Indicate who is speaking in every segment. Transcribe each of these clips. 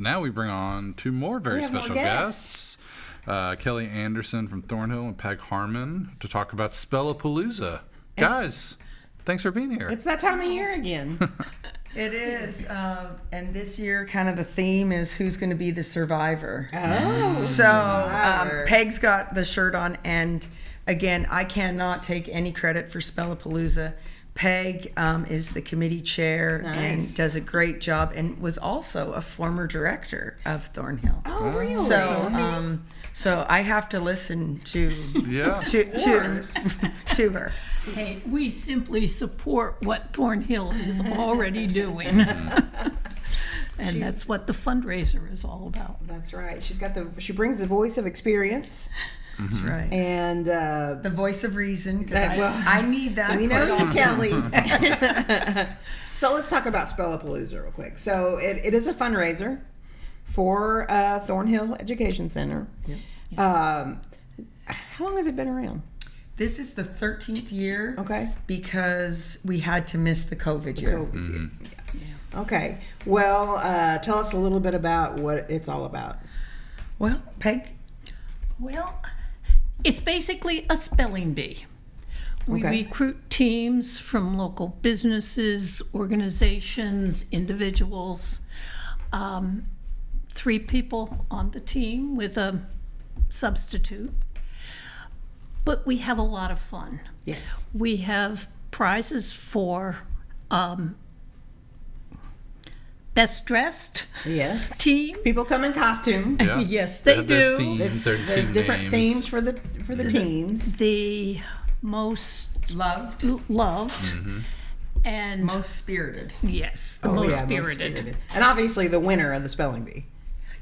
Speaker 1: now we bring on two more very special guests. Kelley Anderson from Thorn Hill and Peg Harmon to talk about Spellapalooza. Guys, thanks for being here.
Speaker 2: It's that time of year again.
Speaker 3: It is, and this year kind of the theme is who's going to be the survivor.
Speaker 2: Oh,
Speaker 3: So Peg's got the shirt on, and again, I cannot take any credit for Spellapalooza. Peg is the committee chair and does a great job, and was also a former director of Thorn Hill.
Speaker 2: Oh, really?
Speaker 3: So I have to listen to her.
Speaker 4: Hey, we simply support what Thorn Hill is already doing. And that's what the fundraiser is all about.
Speaker 2: That's right. She brings the voice of experience.
Speaker 3: That's right.
Speaker 2: And
Speaker 3: the voice of reason. I need that.
Speaker 2: We know you, Kelley. So let's talk about Spellapalooza real quick. So it is a fundraiser for Thorn Hill Education Center.
Speaker 3: Yep.
Speaker 2: How long has it been around?
Speaker 3: This is the 13th year.
Speaker 2: Okay.
Speaker 3: Because we had to miss the COVID year.
Speaker 2: Yeah. Okay. Well, tell us a little bit about what it's all about.
Speaker 3: Well, Peg?
Speaker 4: Well, it's basically a spelling bee. We
Speaker 2: Okay.
Speaker 4: recruit teams from local businesses, organizations, individuals. 3 people on the team with a substitute. But we have a lot of fun.
Speaker 2: Yes.
Speaker 4: We have prizes for best dressed
Speaker 2: Yes.
Speaker 4: team.
Speaker 2: People come in costume.
Speaker 1: Yeah.
Speaker 4: Yes, they
Speaker 1: have their
Speaker 4: do.
Speaker 1: Themes, their
Speaker 2: There are
Speaker 1: team
Speaker 2: different
Speaker 1: names.
Speaker 2: themes for the teams.
Speaker 4: The most
Speaker 3: Loved.
Speaker 4: loved and
Speaker 3: Most spirited.
Speaker 4: yes, the
Speaker 2: Oh,
Speaker 4: most
Speaker 2: yeah,
Speaker 4: spirited.
Speaker 2: And obviously the winner of the spelling bee.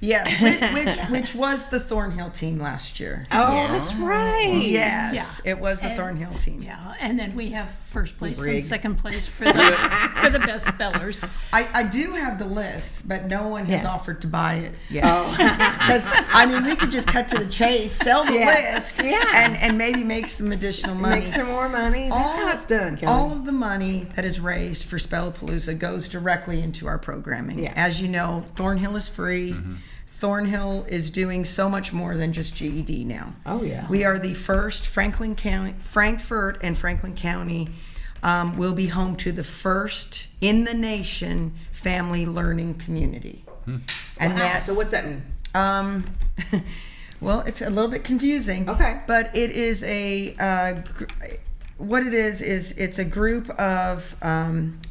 Speaker 3: Yes, which was the Thorn Hill team last year.
Speaker 2: Oh, that's right.
Speaker 3: Yes,
Speaker 4: Yeah.
Speaker 3: it was the
Speaker 4: And-
Speaker 3: Thorn Hill team.
Speaker 4: Yeah, and then we have first place
Speaker 2: Rigged.
Speaker 4: and second place for the best spellers.
Speaker 3: I do have the list, but no one has
Speaker 2: Yeah.
Speaker 3: offered to buy it yet.
Speaker 2: Oh.
Speaker 3: Because, I mean, we could just cut to the chase, sell the
Speaker 2: Yeah.
Speaker 3: list,
Speaker 2: Yeah.
Speaker 3: and maybe make some additional money.
Speaker 2: Make some more money. That's how it's done, Kelley.
Speaker 3: All of the money that is raised for Spellapalooza goes directly into our programming.
Speaker 2: Yeah.
Speaker 3: As you know, Thorn Hill is free. Thorn Hill is doing so much more than just GED now.
Speaker 2: Oh, yeah.
Speaker 3: We are the first Frankfurt and Franklin County will be home to the first in the nation family learning community. And that's,
Speaker 2: So what's that mean?
Speaker 3: well, it's a little bit confusing.
Speaker 2: Okay.
Speaker 3: But it is what it is it's a group of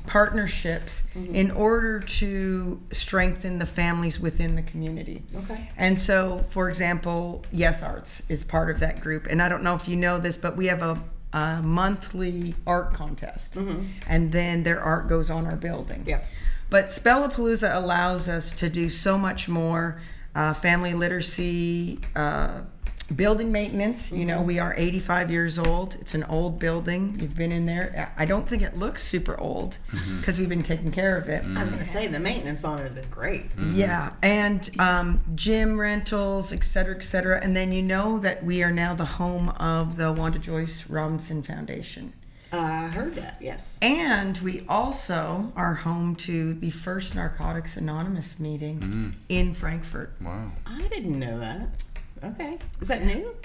Speaker 3: partnerships in order to strengthen the families within the community.
Speaker 2: Okay.
Speaker 3: And so, for example, Yes Arts is part of that group. And I don't know if you know this, but we have a monthly art contest. And then their art goes on our building.
Speaker 2: Yep.
Speaker 3: But Spellapalooza allows us to do so much more. Family literacy, building maintenance. You know, we are 85 years old. It's an old building. You've been in there. I don't think it looks super old because we've been taking care of it.
Speaker 2: I was going to say, the maintenance on it has been great.
Speaker 3: Yeah, and gym rentals, et cetera, and then you know that we are now the home of the Wanda Joyce Robinson Foundation.
Speaker 2: I heard that, yes.
Speaker 3: And we also are home to the first Narcotics Anonymous meeting in Frankfurt.
Speaker 1: Wow.
Speaker 2: I didn't know that. Okay. Is that new?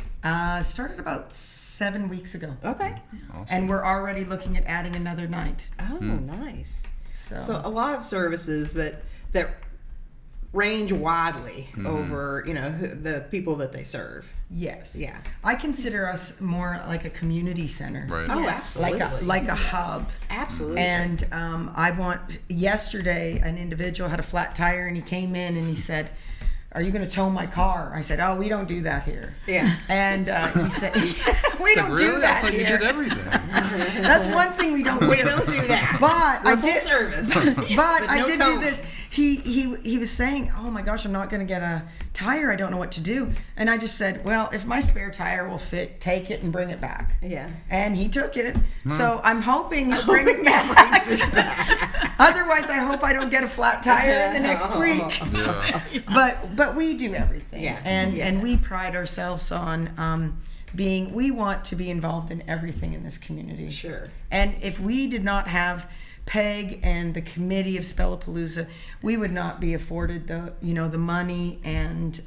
Speaker 3: Started about 7 weeks ago.
Speaker 2: Okay.
Speaker 1: Awesome.
Speaker 3: And we're already looking at adding another night.
Speaker 2: Oh, nice.
Speaker 3: So,
Speaker 2: So a lot of services that range widely over, the people that they serve.
Speaker 3: yes.
Speaker 2: Yeah.
Speaker 3: I consider us more like a community center.
Speaker 1: Right.
Speaker 2: Oh,
Speaker 4: Yes.
Speaker 2: absolutely.
Speaker 3: Like a hub.
Speaker 2: Absolutely.
Speaker 3: And yesterday, an individual had a flat tire and he came in and he said, "Are you going to tow my car?" I said, "Oh, we don't do that here."
Speaker 2: Yeah.
Speaker 3: And he said, "We don't
Speaker 1: Really?
Speaker 3: do that
Speaker 1: I thought you
Speaker 3: here."
Speaker 1: did everything.
Speaker 3: That's one thing we don't do.
Speaker 2: We don't do that.
Speaker 3: But
Speaker 2: We're
Speaker 3: I
Speaker 2: full
Speaker 3: did
Speaker 2: service.
Speaker 3: But I
Speaker 2: no
Speaker 3: did
Speaker 2: towing.
Speaker 3: do this. He was saying, "Oh my gosh, I'm not going to get a tire. I don't know what to do." And I just said, "Well, if my spare tire will fit, take it and bring it back."
Speaker 2: Yeah.
Speaker 3: And he took it. So I'm hoping he'll bring it back. Otherwise, I hope I don't get a flat tire in the next week.
Speaker 1: Yeah.
Speaker 3: But we do everything.
Speaker 2: Yeah.
Speaker 3: And we pride ourselves on we want to be involved in everything in this community.
Speaker 2: Sure.
Speaker 3: And if we did not have Peg and the committee of Spellapalooza, we would not be afforded the money and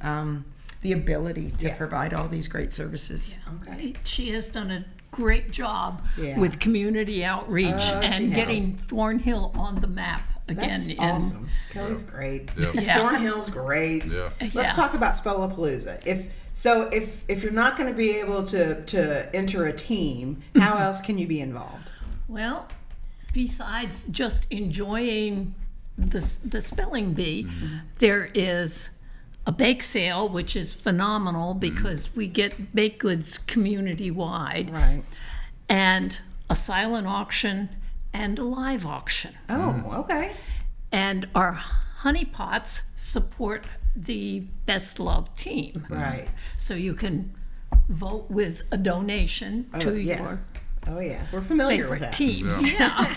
Speaker 3: the ability to provide all these great services.
Speaker 2: Okay.
Speaker 4: She has done a great job
Speaker 2: Yeah.
Speaker 4: with community outreach
Speaker 2: She
Speaker 4: and
Speaker 2: has.
Speaker 4: getting Thorn Hill on the map again.
Speaker 2: That's awesome. Kelley's great.
Speaker 1: Yeah.
Speaker 4: Yeah.
Speaker 2: Thorn Hill's great.
Speaker 1: Yeah.
Speaker 4: Yeah.
Speaker 2: Let's talk about Spellapalooza. If you're not going to be able to enter a team, how else can you be involved?
Speaker 4: Well, besides just enjoying the spelling bee, there is a bake sale, which is phenomenal because we get baked goods community-wide,
Speaker 2: Right.
Speaker 4: and a silent auction and a live auction.
Speaker 2: Oh, okay.
Speaker 4: And our honey pots support the Best Love team.
Speaker 2: Right.
Speaker 4: So you can vote with a donation to
Speaker 2: yeah.
Speaker 4: your
Speaker 2: Oh yeah, we're familiar with
Speaker 4: favorite
Speaker 2: that.
Speaker 4: teams. Yeah,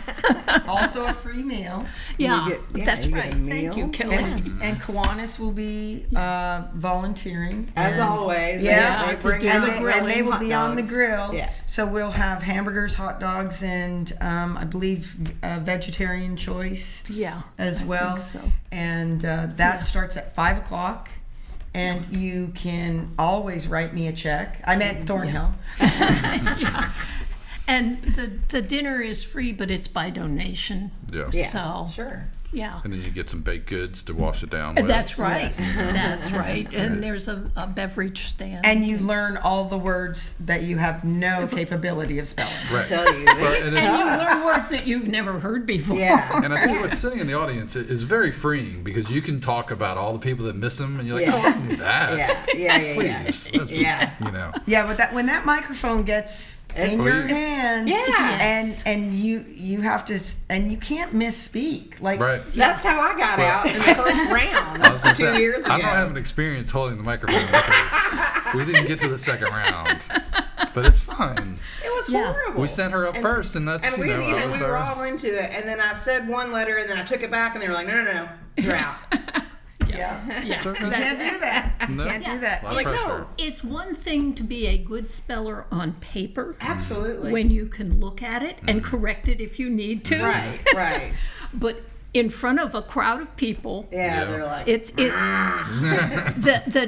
Speaker 3: Also a free meal.
Speaker 4: yeah,
Speaker 2: get-
Speaker 4: that's
Speaker 2: you get a
Speaker 4: right. Thank
Speaker 2: meal.
Speaker 4: you, Kelley.
Speaker 3: And Kiwanis will be volunteering.
Speaker 2: As
Speaker 3: and-
Speaker 2: always.
Speaker 3: Yeah,
Speaker 2: they
Speaker 4: to
Speaker 2: bring
Speaker 4: do
Speaker 2: out
Speaker 4: the
Speaker 3: and
Speaker 2: the
Speaker 3: they will
Speaker 2: hot
Speaker 3: be on the
Speaker 2: dogs.
Speaker 3: grill.
Speaker 2: Yeah.
Speaker 3: So we'll have hamburgers, hot dogs, and I believe vegetarian choice
Speaker 4: Yeah,
Speaker 3: as
Speaker 4: I
Speaker 3: well.
Speaker 4: think so.
Speaker 3: And that starts at 5:00. And you can always write me a check. I meant Thornhill.
Speaker 4: Yeah. And the dinner is free, but it's by donation.
Speaker 1: Yeah.
Speaker 2: Yeah,
Speaker 4: So
Speaker 2: sure.
Speaker 4: yeah.
Speaker 1: And then you get some baked goods to wash it down with.
Speaker 4: That's right.
Speaker 2: Yes.
Speaker 4: That's right. And there's a beverage stand.
Speaker 3: And you learn all the words that you have no capability of spelling.
Speaker 1: Right.
Speaker 2: Tell you.
Speaker 1: Well, and
Speaker 4: And
Speaker 1: it's-
Speaker 4: you learn words that you've never heard before.
Speaker 2: Yeah.
Speaker 1: And I tell you what, sitting in the audience is very freeing because you can talk about all the people that miss them, and you're like,
Speaker 2: Yeah.
Speaker 1: oh, I knew that.
Speaker 2: Yeah.
Speaker 1: Please. Let's-
Speaker 2: Yeah.
Speaker 1: You know.
Speaker 3: Yeah, but when that microphone gets in your hand,
Speaker 2: Yes.
Speaker 3: and you have to, and you can't misspeak. Like,
Speaker 1: Right.
Speaker 2: That's how I got out in the first round
Speaker 1: I was gonna
Speaker 2: 2
Speaker 1: say,
Speaker 2: years ago.
Speaker 1: I don't have an experience holding the microphone because we didn't get to the second round. But it's fine.
Speaker 2: It was
Speaker 4: Yeah.
Speaker 2: horrible.
Speaker 1: We sent her up first, and that's,
Speaker 2: And
Speaker 1: you
Speaker 2: we,
Speaker 1: know, I was
Speaker 2: we were
Speaker 1: our-
Speaker 2: all into it, and then I said one letter, and then I took it back, and they were like, no, you're out.
Speaker 3: yeah,
Speaker 4: Yeah.
Speaker 3: you can't do that. You
Speaker 1: No.
Speaker 3: can't do that.
Speaker 1: A lot of
Speaker 2: Like,
Speaker 1: pressure.
Speaker 2: no.
Speaker 4: It's one thing to be a good speller on paper
Speaker 2: Absolutely.
Speaker 4: when you can look at it and correct it if you need to.
Speaker 2: Right.
Speaker 4: But in front of a crowd of people,
Speaker 2: Yeah,
Speaker 1: Yeah.
Speaker 2: they're like,
Speaker 4: it's the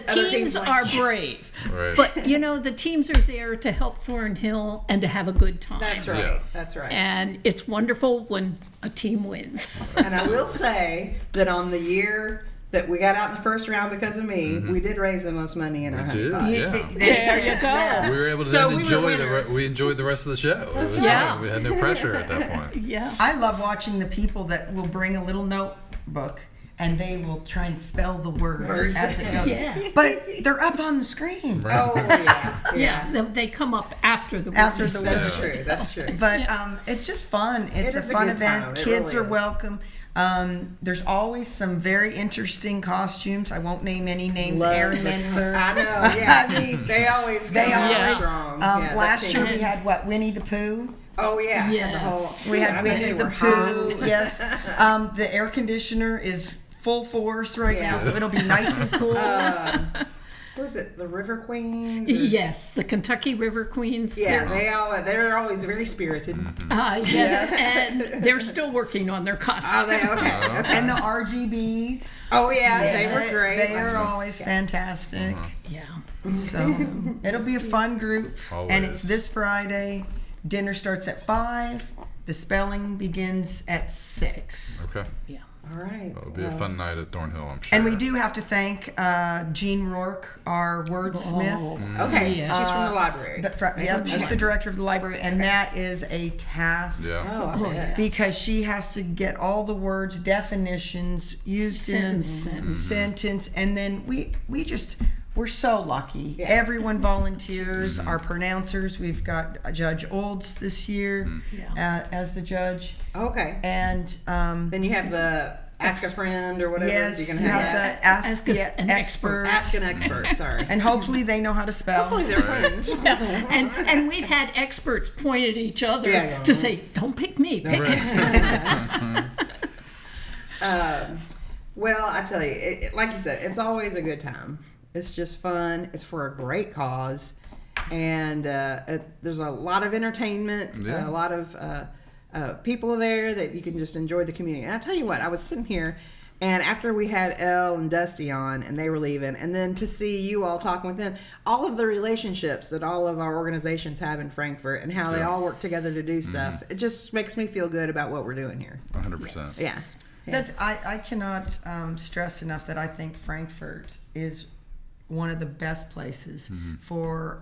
Speaker 4: teams
Speaker 2: teams like,
Speaker 4: are
Speaker 2: yes.
Speaker 4: brave.
Speaker 1: Right.
Speaker 4: But the teams are there to help Thorn Hill and to have a good time.
Speaker 2: that's right.
Speaker 1: Yeah.
Speaker 2: That's right.
Speaker 4: And it's wonderful when a team wins.
Speaker 2: And I will say that on the year that we got out in the first round because of me, we did raise the most money in our honey
Speaker 1: did.
Speaker 2: pot.
Speaker 1: Yeah.
Speaker 4: There you go.
Speaker 1: We were able to
Speaker 2: So
Speaker 1: then
Speaker 2: we were
Speaker 1: enjoy
Speaker 2: winners.
Speaker 1: we enjoyed the rest of the show. It was
Speaker 4: right.
Speaker 1: fine. We had no pressure at that point.
Speaker 4: Yeah.
Speaker 3: I love watching the people that will bring a little notebook and they will try and spell the words as it goes.
Speaker 4: Yes.
Speaker 3: But they're up on the screen.
Speaker 2: Oh, yeah.
Speaker 4: Yeah, they come up after the
Speaker 3: After
Speaker 4: word
Speaker 3: the
Speaker 4: is
Speaker 3: word.
Speaker 2: That's
Speaker 4: said.
Speaker 2: true. That's true.
Speaker 3: But it's just fun. It's
Speaker 2: It
Speaker 3: a
Speaker 2: is a
Speaker 3: fun
Speaker 2: good
Speaker 3: event.
Speaker 2: time. It
Speaker 3: Kids
Speaker 2: really
Speaker 3: are
Speaker 2: is.
Speaker 3: welcome. There's always some very interesting costumes. I won't name any names.
Speaker 2: Love
Speaker 3: Aaron
Speaker 2: it.
Speaker 3: Menzer.
Speaker 2: I know. Yeah.
Speaker 3: I mean,
Speaker 2: they always
Speaker 3: They
Speaker 2: come out
Speaker 3: always-
Speaker 2: strong. Yeah, that
Speaker 3: last year
Speaker 2: team.
Speaker 3: we had Winnie the Pooh.
Speaker 2: Oh yeah. and the
Speaker 4: Yes.
Speaker 2: whole-
Speaker 3: We
Speaker 2: I
Speaker 3: had
Speaker 2: bet
Speaker 3: Winnie
Speaker 2: they
Speaker 3: the
Speaker 2: were hot.
Speaker 3: Pooh. Yes. The air conditioner is full force right now,
Speaker 2: Yeah.
Speaker 3: so it'll be nice and cool.
Speaker 2: What was it? The River Queens? or-
Speaker 4: Yes, the Kentucky River Queens.
Speaker 2: Yeah,
Speaker 4: they're-
Speaker 2: they're always very spirited.
Speaker 4: yes, and they're still working on their costumes.
Speaker 2: Oh, they okay.
Speaker 3: And the RGBs.
Speaker 2: Oh yeah, they were great.
Speaker 3: They are always fantastic.
Speaker 4: Yeah.
Speaker 3: So it'll be a fun group. And it's
Speaker 1: Always.
Speaker 3: this Friday. Dinner starts at 5. The spelling begins at 6.
Speaker 1: Okay.
Speaker 4: Yeah.
Speaker 2: All right.
Speaker 1: It'll be a fun night at Thorn Hill, I'm sure.
Speaker 3: And we do have to thank Jean Rourke, our wordsmith.
Speaker 2: Okay,
Speaker 4: Yes.
Speaker 2: she's from the library.
Speaker 3: Yep, she's the director of the library, and that is a task.
Speaker 1: Yeah.
Speaker 2: Oh, I bet.
Speaker 3: Because she has to get all the words, definitions used in a sentence, and then we're so lucky.
Speaker 2: Yeah.
Speaker 3: Everyone volunteers. Our pronouncers. We've got Judge Olds this year as the judge,
Speaker 2: Okay.
Speaker 3: and
Speaker 2: Then you have the ask a friend or whatever.
Speaker 3: yes,
Speaker 2: You're
Speaker 3: you
Speaker 2: gonna
Speaker 3: have
Speaker 2: that.
Speaker 3: the ask
Speaker 4: Ask
Speaker 3: the
Speaker 4: an
Speaker 3: expert,
Speaker 2: Ask an expert. Sorry.
Speaker 3: and hopefully they know how to spell.
Speaker 2: Hopefully they're friends.
Speaker 4: Yeah. And we've had experts point at each other
Speaker 2: Yeah, yeah.
Speaker 4: to say, "Don't pick me, pick him."
Speaker 2: Well, I tell you, like you said, it's always a good time. It's just fun. It's for a great cause, and there's a lot of entertainment,
Speaker 1: Yeah.
Speaker 2: a lot of people there that you can just enjoy the community. And I tell you what, I was sitting here, and after we had Elle and Dusty on, and they were leaving, and then to see you all talking with them, all of the relationships that all of our organizations have in Frankfurt, and how they all work together to do stuff, it just makes me feel good about what we're doing here.
Speaker 1: 100%.
Speaker 2: Yeah.
Speaker 3: That's, I cannot stress enough that I think Frankfurt is one of the best places for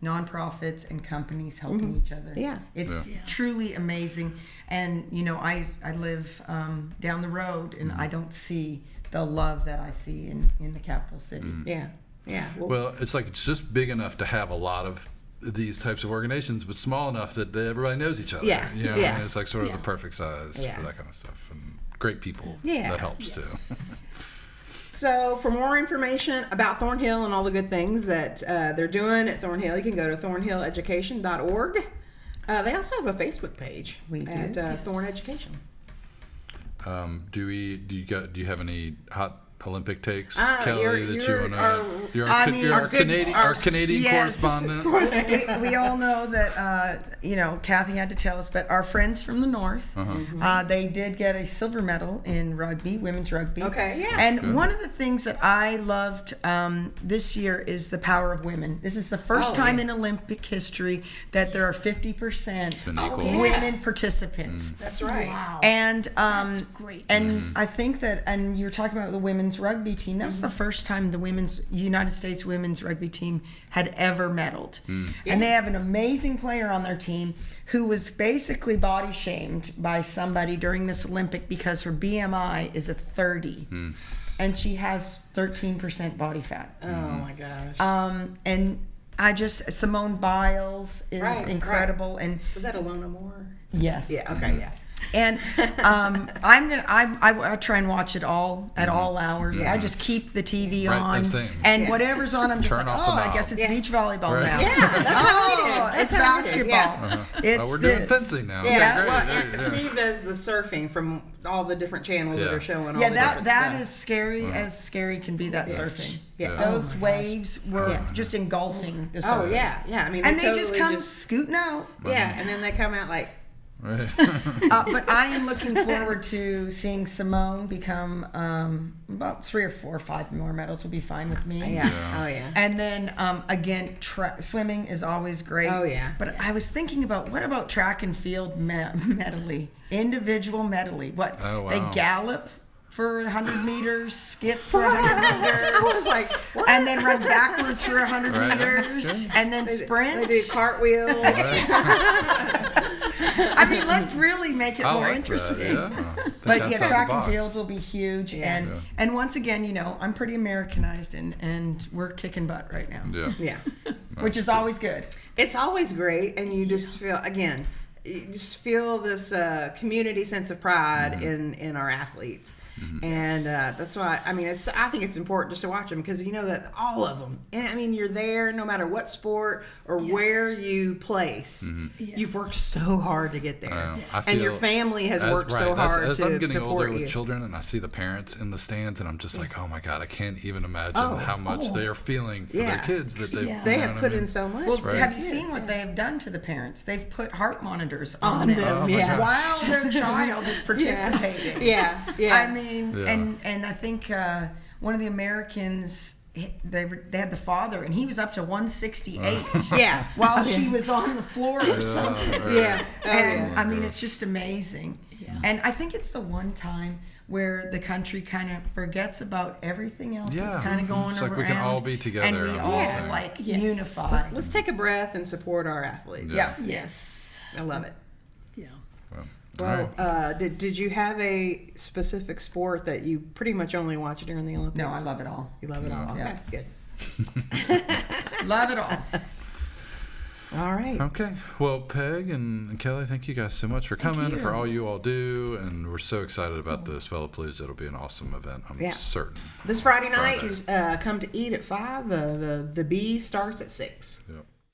Speaker 3: nonprofits and companies helping each other.
Speaker 2: Yeah.
Speaker 3: It's truly amazing. And, you know, I live down the road, and I don't see the love that I see in the capital city.
Speaker 2: Yeah. Yeah.
Speaker 1: Well, it's like it's just big enough to have a lot of these types of organizations, but small enough that everybody knows each other.
Speaker 2: Yeah.
Speaker 1: You know,
Speaker 2: Yeah.
Speaker 1: and it's like sort of the perfect size for that kind of stuff. And great people.
Speaker 2: Yeah.
Speaker 1: That helps too.
Speaker 2: So for more information about Thorn Hill and all the good things that they're doing at Thorn Hill, you can go to thornhilleducation.org. They also have a Facebook page at Thorn Education.
Speaker 1: Do you have any hot Olympic takes, Kelley, you're our Canadian correspondent.
Speaker 3: We all know that Kathy had to tell us, but our friends from the north, they did get a silver medal in rugby, women's rugby.
Speaker 2: Okay, yeah.
Speaker 3: And one of the things that I loved this year is the power of women. This is the first time in Olympic history that there are 50% women participants.
Speaker 2: That's right.
Speaker 4: Wow.
Speaker 3: And
Speaker 4: That's great.
Speaker 3: And I think that, and you're talking about the women's rugby team. That was the first time the United States women's rugby team had ever medaled. And they have an amazing player on their team who was basically body shamed by somebody during this Olympic because her BMI is a 30. And she has 13% body fat.
Speaker 2: Oh my gosh.
Speaker 3: And Simone Biles is incredible.
Speaker 2: Right.
Speaker 3: And
Speaker 2: was that Alona Moore?
Speaker 3: yes.
Speaker 2: Yeah. Okay. Yeah.
Speaker 3: And I try and watch it all at all hours.
Speaker 2: Yeah.
Speaker 3: I just keep the TV
Speaker 1: Right,
Speaker 3: on,
Speaker 1: same.
Speaker 3: and whatever's on, I'm just
Speaker 1: Turn
Speaker 3: like,
Speaker 1: off the
Speaker 3: I
Speaker 1: knob.
Speaker 3: guess it's beach volleyball now.
Speaker 2: Yeah, that's how we did.
Speaker 3: It's
Speaker 2: That's how we did,
Speaker 3: basketball. It's
Speaker 1: We're doing
Speaker 3: this.
Speaker 1: fencing now.
Speaker 2: Yeah.
Speaker 1: Okay,
Speaker 2: Well,
Speaker 1: great.
Speaker 2: and Steve does the surfing from all the different channels that are showing all
Speaker 3: Yeah,
Speaker 2: the
Speaker 3: that
Speaker 2: different
Speaker 3: that
Speaker 2: stuff.
Speaker 3: is scary as scary can be. That surfing.
Speaker 2: Yeah.
Speaker 3: Those waves were just engulfing the surf.
Speaker 2: Oh yeah. Yeah. I mean,
Speaker 3: And they
Speaker 2: totally
Speaker 3: just come scooting out.
Speaker 2: Yeah, and then they come out like.
Speaker 1: Right.
Speaker 3: But I am looking forward to seeing Simone become about 3 or 4 or 5 more medals will be fine with me.
Speaker 2: Yeah. Oh yeah.
Speaker 3: And then again, swimming is always great.
Speaker 2: Oh, yeah.
Speaker 3: But I was thinking about what about track and field medley, individual medley? What they gallop for 100 meters, skip for 100 meters.
Speaker 2: I was like, what?
Speaker 3: And then run backwards for 100 meters, and then sprint.
Speaker 2: They do cartwheels.
Speaker 3: I mean, let's really make it
Speaker 1: I
Speaker 3: more
Speaker 1: like
Speaker 3: interesting.
Speaker 1: That, yeah.
Speaker 3: But yeah, track and field will be huge,
Speaker 2: Yeah.
Speaker 3: and once again, I'm pretty Americanized, and we're kicking butt right now,
Speaker 2: Yeah.
Speaker 3: which is always good.
Speaker 2: It's always great, and you just feel you just feel this community sense of pride in our athletes, and that's why I think it's important just to watch them because you know that all of them. And I mean, you're there no matter what sport or where you place. You've worked so hard to get there, and your family has worked so hard
Speaker 1: as
Speaker 2: to
Speaker 1: I'm getting older
Speaker 2: support you.
Speaker 1: with children, and I see the parents in the stands, and I'm just like, oh my god, I can't even imagine how much they are feeling for their kids that
Speaker 2: They have put in so much.
Speaker 3: Well, have you seen what they have done to the parents? They've put heart monitors on
Speaker 2: them,
Speaker 1: Oh my gosh.
Speaker 3: while their child is participating.
Speaker 2: Yeah.
Speaker 3: I mean, and I think one of the Americans, they had the father, and he was up to 168.
Speaker 2: Yeah.
Speaker 3: While she was on the floor or something.
Speaker 1: Right.
Speaker 2: Yeah.
Speaker 3: And I mean, it's just amazing. And I think it's the one time where the country kind of forgets about everything else that's kind of going
Speaker 1: It's
Speaker 3: around.
Speaker 1: like we can all be together
Speaker 3: and we
Speaker 1: and
Speaker 3: all
Speaker 1: everything.
Speaker 3: unify.
Speaker 2: Let's take a breath and support our athletes.
Speaker 1: Yeah.
Speaker 4: Yes.
Speaker 2: I love it.
Speaker 4: Yeah.
Speaker 2: Well, did you have a specific sport that you pretty much only watch during the Olympics?
Speaker 3: No, I love it all.
Speaker 2: You love it all.
Speaker 3: Yeah.
Speaker 2: Okay, good.
Speaker 3: Love it all.
Speaker 2: All right.
Speaker 1: Okay. Well, Peg and Kelley, thank you guys so much for coming, for all you all do, and we're so excited about the Spellapalooza. It'll be an awesome event, I'm certain.
Speaker 2: This Friday night, come to eat at 5. The bee starts at 6.
Speaker 1: Yep.